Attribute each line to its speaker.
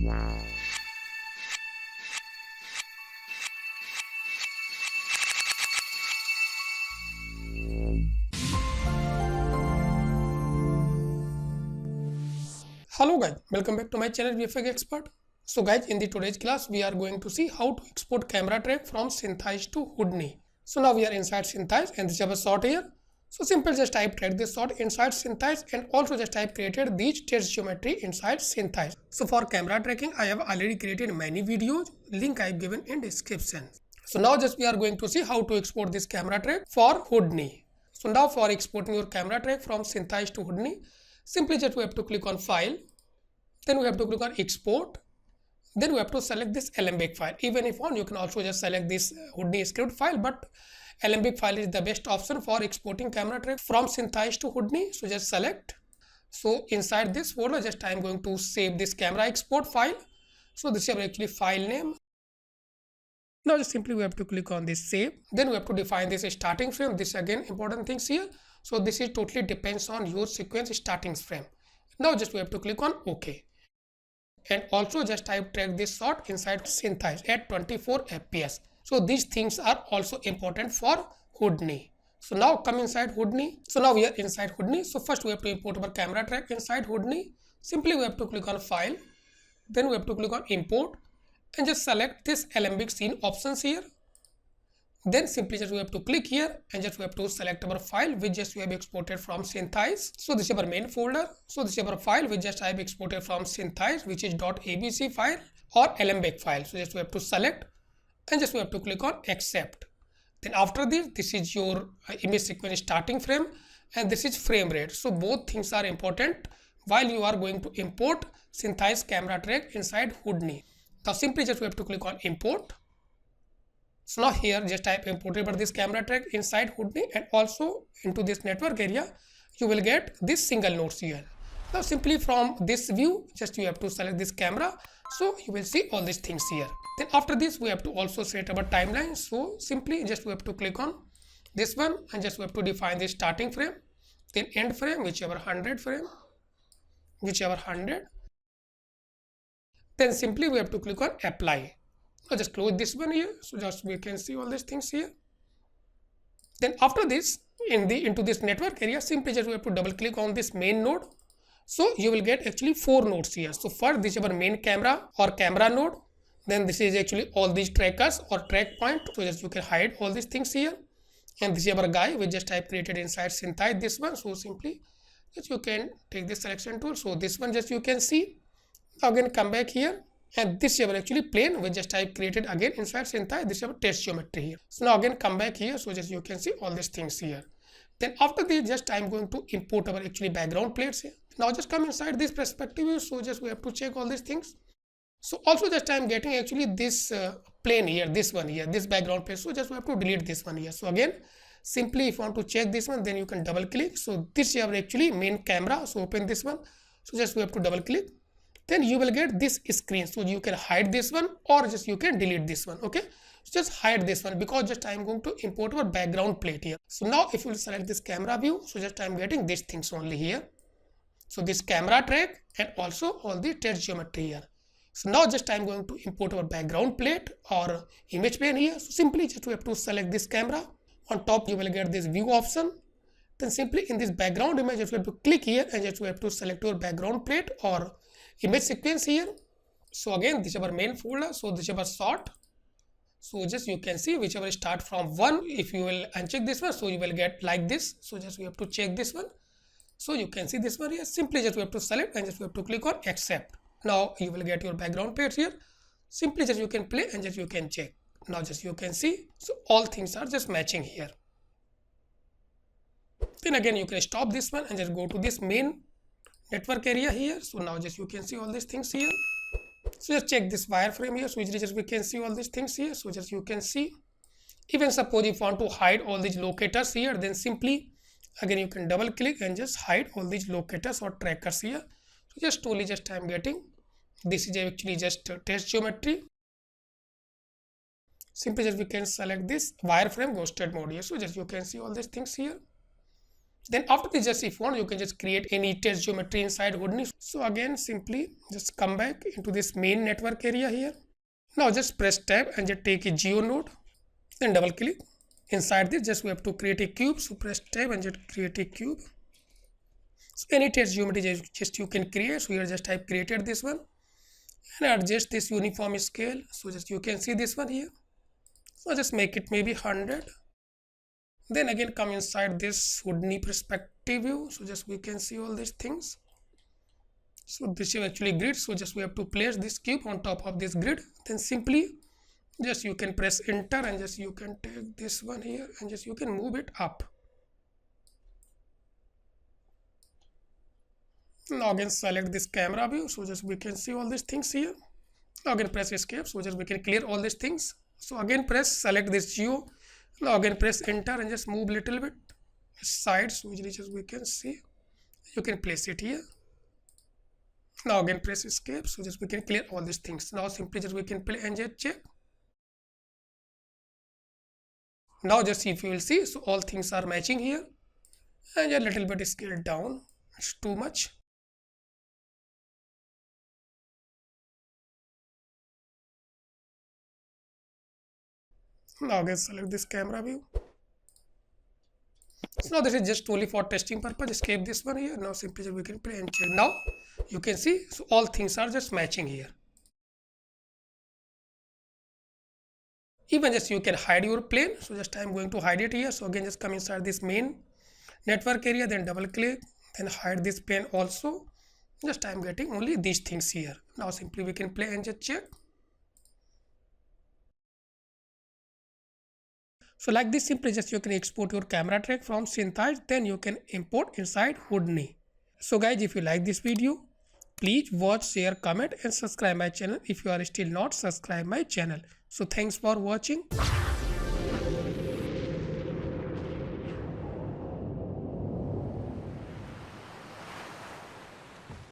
Speaker 1: Hello guys, welcome back to my channel vfxexpert. So guys, in the today's class we are going to see how to export camera track from Syntheyes to Houdini. So now we are inside Syntheyes and this is our sort here. So simple, just type track this sort inside Syntheyes and also just type created these text geometry inside Syntheyes. So for camera tracking I have already created many videos, link I have given in description. So now just we are going to see how to export this camera track for Houdini. So now for exporting your camera track from Syntheyes to Houdini, simply just we have to click on file, then we have to click on export, then we have to select this Alembic file. Even if on, you can also just select this Houdini script file, but Alembic file is the best option for exporting camera track from Syntheyes to Houdini. So just select. So inside this folder, just I'm going to save this camera export file. So this is actually file name. Now just simply we have to click on this save, then we have to define this starting frame. This again important things here. So this is totally depends on your sequence starting frame. Now just we have to click on OK. And also just type track this sort inside Syntheyes at 24 fps. So these things are also important for Houdini. So now come inside Houdini. So now we are inside Houdini. So first we have to import our camera track inside Houdini. Simply we have to click on file, then we have to click on import and just select this Alembic scene options here. Then simply just we have to click here and just we have to select our file which just we have exported from Syntheyes. So this is our main folder. So this is our file which just I have exported from Syntheyes, which is .abc file or Alembic file. So just we have to select and just we have to click on accept. Then after this is your image sequence starting frame and this is frame rate. So both things are important while you are going to import Syntheyes camera track inside Houdini. Now simply just we have to click on import. So now here just type imported this camera track inside Houdini and also into this network area you will get this single nodes here. Now simply from this view just you have to select this camera, so you will see all these things here. Then after this we have to also set our timeline. So simply just we have to click on this one and just we have to define the starting frame, then end frame, whichever 100 frame, whichever 100. Then simply we have to click on apply. Now just close this one here, so just we can see all these things here. Then after this into this network area, simply just we have to double click on this main node. So you will get actually 4 nodes here. So first this is our main camera or camera node, then this is actually all these trackers or track point. So just you can hide all these things here, and this is our guy we just type created inside Syntheyes, this one. So simply just you can take this selection tool. So this one just you can see. Now again come back here. And this is our actually plane we just type created again inside Syntheyes. This is our test geometry here. So now again come back here. So just you can see all these things here. Then after this just I'm going to import our actually background plates here. Now just come inside this perspective view. So just we have to check all these things. So also just I'm getting actually this plane here, this one here, this background plate. So just we have to delete this one here. So again simply if you want to check this one, then you can double click. So this is our actually main camera. So open this one. So just we have to double click. Then you will get this screen. So you can hide this one or just you can delete this one. Okay, so just hide this one because just I'm going to import our background plate here. So now if you select this camera view, so just I'm getting these things only here. So this camera track and also all the text geometry here. So now just I'm going to import our background plate or image plane here. So simply just we have to select this camera. On top you will get this view option. Then simply in this background image you have to click here and just we have to select your background plate or image sequence here. So again this is our main folder. So this is our sort. So just you can see whichever start from 1, if you will uncheck this one, so you will get like this. So just we have to check this one. So you can see this one here. Simply just we have to select and just we have to click on accept. Now you will get your background plates here. Simply just you can play and just you can check. Now just you can see. So all things are just matching here. Then again you can stop this one and just go to this main network area here. So now just you can see all these things here. So just check this wireframe here. So easily just we can see all these things here. So just you can see. Even suppose if you want to hide all these locators here, then simply again you can double click and just hide all these locators or trackers here. So just only just I'm getting this is actually just test geometry. Simply just we can select this wireframe ghosted mode here. So just you can see all these things here. Then after this, just if you want, you can just create any test geometry inside Houdini. So again, simply just come back into this main network area here. Now just press tab and just take a geo node, then double click. Inside this, just we have to create a cube. So press tab and just create a cube. So any text geometry just you can create. So here just type created this one and adjust this uniform scale. So just you can see this one here. So just make it maybe 100. Then again come inside this Houdini perspective view. So just we can see all these things. So this is actually grid. So just we have to place this cube on top of this grid. Then simply just you can press enter and just you can take this one here and just you can move it up. Now again select this camera view. So just we can see all these things here. Now again press escape. So just we can clear all these things. So again press select this geo. Now again press enter and just move little bit sides which just we can see. You can place it here. Now again press escape. So just we can clear all these things. Now simply just we can play and just check. Now just if you will see, so all things are matching here and a little bit scale down. It's too much. Now again select this camera view. So now this is just only for testing purpose. Escape this one here. Now simply we can play and check. Now you can see, so all things are just matching here. Even just you can hide your plane. So just I'm going to hide it here. So again just come inside this main network area, then double click, then hide this plane also. Just I'm getting only these things here. Now simply we can play and just check. So like this, simply just you can export your camera track from Syntheyes, then you can import inside Houdini. So guys, if you like this video, please watch, share, comment and subscribe my channel if you are still not subscribed my channel. So thanks for watching.